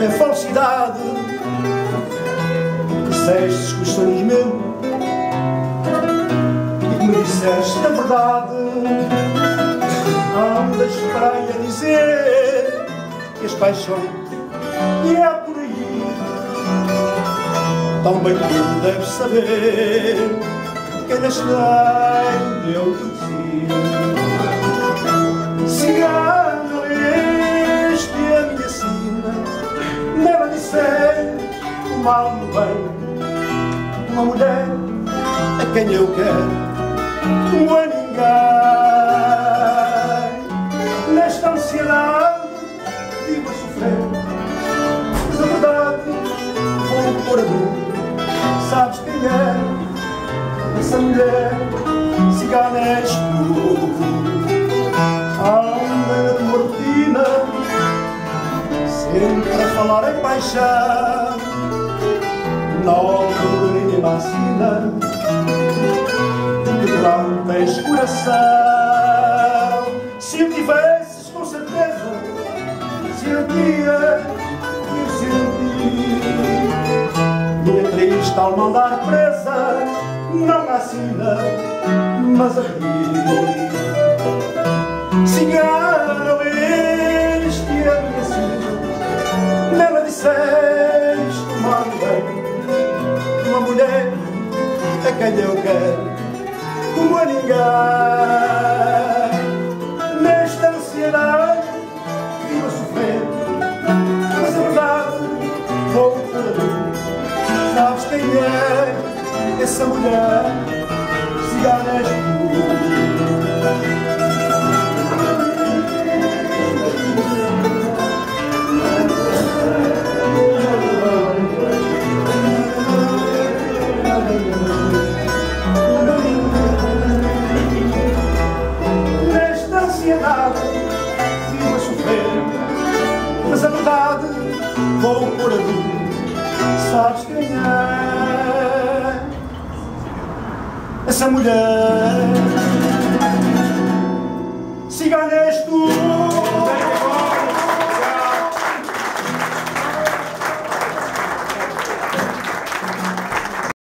é falsidade. Disseste que os sonhos meus e que me disseste a verdade. Andas para aí a dizer que as paixões e é por aí. Tão bem tu deves saber que neste leito eu conheci. Cigano, este é a minha sina. Nela disseste o mal e o bem. Uma mulher a quem eu quero como a ninguém. Nesta ansiedade vivo a sofrer, mas a verdade vou pôr a dúvida. Sabes quem é essa mulher? Cigana és tu. Anda na tua rotina, sempre a falar em paixão. Não ninguém vacina, que tu não tens coração. Se o tivesses com certeza, sentia que eu senti. Minha triste alma andar presa, não assina, mas aqui. Cigano, este é a minha sina. Nela disseste o mal e bem. Uma mulher a quem eu quero como a ninguém. Nesta ansiedade vivo a sofrer, mas a verdade vou perder. Sabes quem é essa mulher? Cigana és tu. Nesta ansiedade vivo a sofrer, mas a verdade vou pôr a dúvida. Sabes quem é essa mulher? Cigana és tu.